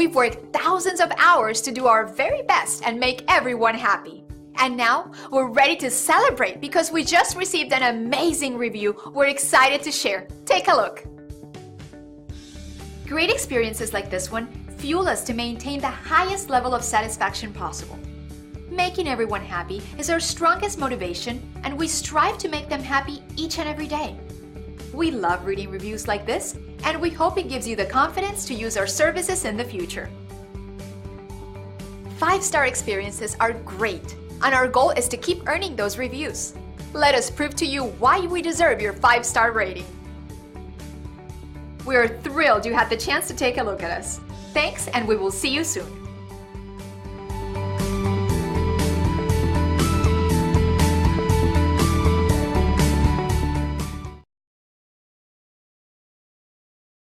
We've worked thousands of hours to do our very best and make everyone happy. And now we're ready to celebrate because we just received an amazing review we're excited to share. Take a look. Great experiences like this one fuel us to maintain the highest level of satisfaction possible. Making everyone happy is our strongest motivation, and we strive to make them happy each and every day. We love reading reviews like this, and we hope it gives you the confidence to use our services in the future. 5-star experiences are great, and our goal is to keep earning those reviews. Let us prove to you why we deserve your 5-star rating. We are thrilled you had the chance to take a look at us. Thanks, and we will see you soon.